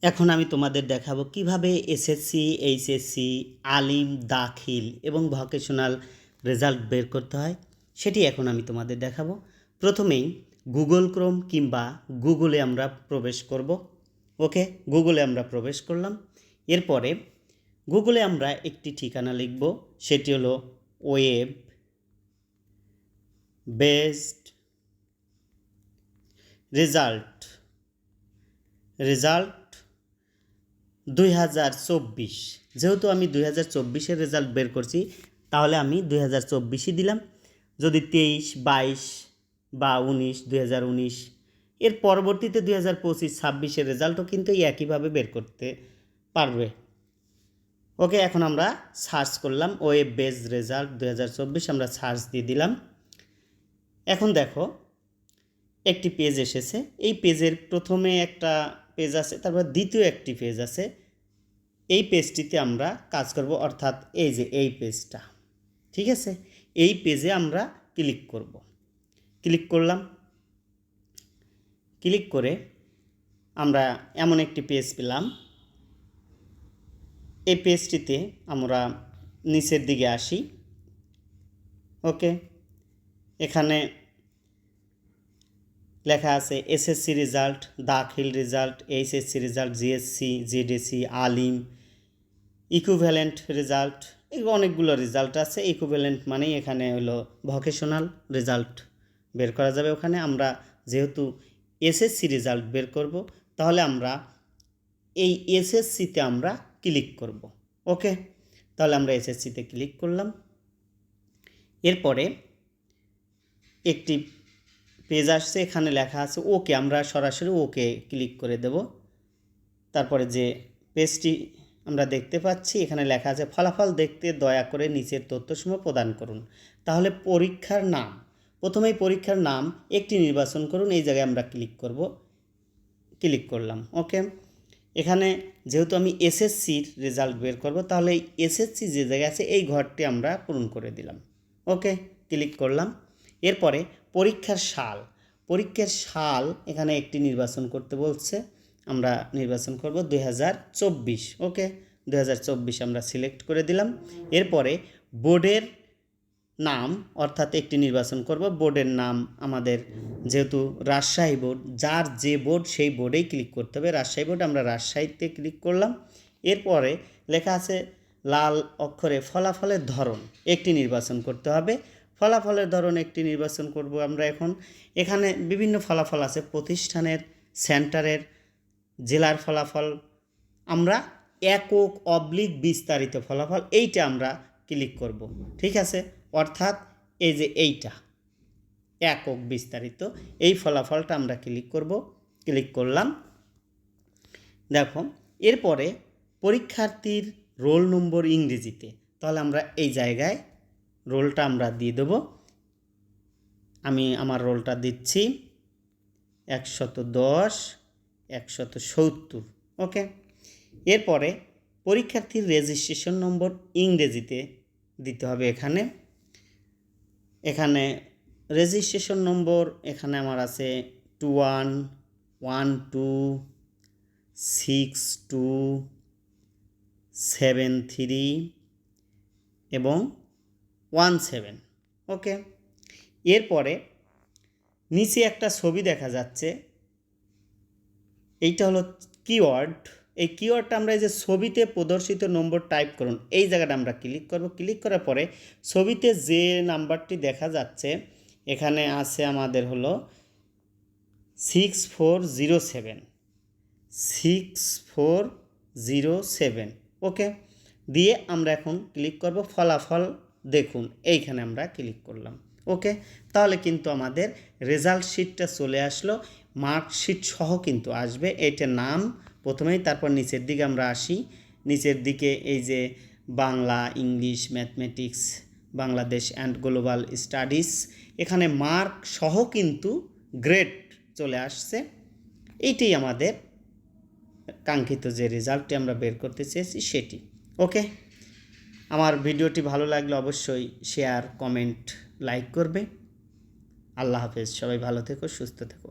এখন আমি তোমাদের দেখাবো কিভাবে এসএসসি, এইচএসসি, আলিম, দাখিল এবং ভোকেশনাল রেজাল্ট বের করতে হয় সেটি এখন আমি তোমাদের দেখাবো। প্রথমেই গুগল ক্রোম কিংবা গুগলে আমরা প্রবেশ করব। ওকে, গুগলে আমরা প্রবেশ করলাম। এরপরে গুগলে আমরা একটি ঠিকানা লিখব, সেটি হলো ওয়েব বেসড রেজাল্ট 2024। যেহেতু আমি 2024-এর রেজাল্ট বের করছি, তাহলে আমি 2024ই দিলাম। যদি 23, 22 বা 19, 2019 এর পরবর্তীতে 2025, 26-এর রেজাল্টও কিন্তু একইভাবে বের করতে পারবে। ওকে, এখন আমরা সার্চ করলাম ওয়েব বেস রেজাল্ট 2024, আমরা সার্চ দিয়ে দিলাম। এখন দেখো একটি পেজ এসেছে। এই পেজের প্রথমে একটা পেজ আছে, তারপর দ্বিতীয় একটি পেজ আছে। এই পেজটিতে আমরা কাজ করব, অর্থাৎ এই যে এই পেজটা, ঠিক আছে। এই পেজে আমরা ক্লিক করব। ক্লিক করলাম। ক্লিক করে আমরা এমন একটি পেজ পেলাম। এই পেজটিতে আমরা নিচের দিকে আসি। ওকে, এখানে লেখা আছে SSC result, Dakhil result, HSC result, GSC, GDC, Alim, equivalent result. এই অনেকগুলো রেজাল্ট আছে। ইকুইভ্যালেন্ট মানেই এখানে হলো ভোকেশনাল রেজাল্ট বের করা যাবে। ওখানে আমরা যেহেতু এসএসসি রেজাল্ট বের করব, তাহলে আমরা এই এসএসসিতে আমরা ক্লিক করব। ওকে, তাহলে আমরা এসএসসিতে ক্লিক করলাম। এরপরে একটি পেজ আসছে, এখানে লেখা আছে ওকে, আমরা সরাসরি ওকে ক্লিক করে দেব। তারপরে যে পেজটি আমরা দেখতে পাচ্ছি, এখানে লেখা আছে ফলাফল দেখতে দয়া করে নিচের তথ্যসমূহ প্রদান করুন। তাহলে পরীক্ষার নাম, প্রথমেই পরীক্ষার নাম একটি নির্বাচন করুন। এই জায়গায় আমরা ক্লিক করব। ক্লিক করলাম। ওকে, এখানে যেহেতু আমি এসএসসির রেজাল্ট বের করব, তাহলে এই এসএসসি যে জায়গায় আছে এই ঘরটি আমরা পূরণ করে দিলাম। ওকে, ক্লিক করলাম। এরপরে পরীক্ষার সাল এখানে একটি নির্বাচন করতে বলছে, আমরা নির্বাচন করব 2024। ওকে, 2024 আমরা সিলেক্ট করে দিলাম। এরপরে বোর্ডের নাম, অর্থাৎ একটি নির্বাচন করব। বোর্ডের নাম আমাদের যেহেতু রাজশাহী বোর্ড, যার যে বোর্ড সেই বোর্ডেই ক্লিক করতে হবে। রাজশাহী বোর্ড, আমরা রাজশাহীতে ক্লিক করলাম। এরপরে লেখা আছে লাল অক্ষরে ফলাফলের ধরন একটি নির্বাচন করতে হবে। ফলাফলের ধরন একটি নির্বাচন করব আমরা এখন। এখানে বিভিন্ন ফলাফল আছে, প্রতিষ্ঠানের, সেন্টারের, জেলার ফলাফল। আমরা একক অবলিক বিস্তারিত ফলাফল এইটা আমরা ক্লিক করব, ঠিক আছে। অর্থাৎ এই যে এইটা একক বিস্তারিত, এই ফলাফলটা আমরা ক্লিক করব। ক্লিক করলাম। দেখো, এরপরে পরীক্ষার্থীর রোল নম্বর ইংরেজিতে, তাহলে আমরা এই জায়গায় রোলটা আমরা দিয়ে দেব। আমি আমার রোলটা দিচ্ছি 110 170। ওকে, এরপরে পরীক্ষার্থীর রেজিস্ট্রেশন নম্বর ইংরেজিতে দিতে হবে। এখানে রেজিস্ট্রেশন নম্বর এখানে আমার আছে 21126273 এবং 17। ওকে, এরপরে নিচে একটা ছবি দেখা যাচ্ছে, এইটা হলো কিওয়ার্ড। এই কিওয়ার্ডটা আমরা এই যে ছবিতে প্রদর্শিত নম্বর টাইপ করুন, এই জায়গাটা আমরা ক্লিক করব। ক্লিক করার পরে ছবিতে যে নাম্বারটি দেখা যাচ্ছে এখানে আছে আমাদের হলো 6407। ওকে, দিয়ে আমরা এখন ক্লিক করব ফলাফল দেখুন, এইখানে আমরা ক্লিক করলাম। ওকে, তাহলে কিন্তু আমাদের রেজাল্ট শিটটা চলে আসলো, মার্কশিট সহ কিন্তু আসবে। এইটার নাম প্রথমেই, তারপর নিচের দিকে আমরা আসি। নিচের দিকে এই যে Bangla, English, mathematics, Bangladesh and global studies, এখানে মার্ক সহ কিন্তু গ্রেড চলে আসছে। এইটাই আমাদের কাঙ্ক্ষিত যে রেজাল্টটি আমরা বের করতে চেয়েছি সেটি। ওকে, আমার ভিডিওটি ভালো লাগলে অবশ্যই শেয়ার, কমেন্ট, লাইক করবে। আল্লাহ হাফেজ, সবাই ভালো থেকো, সুস্থ থেকো।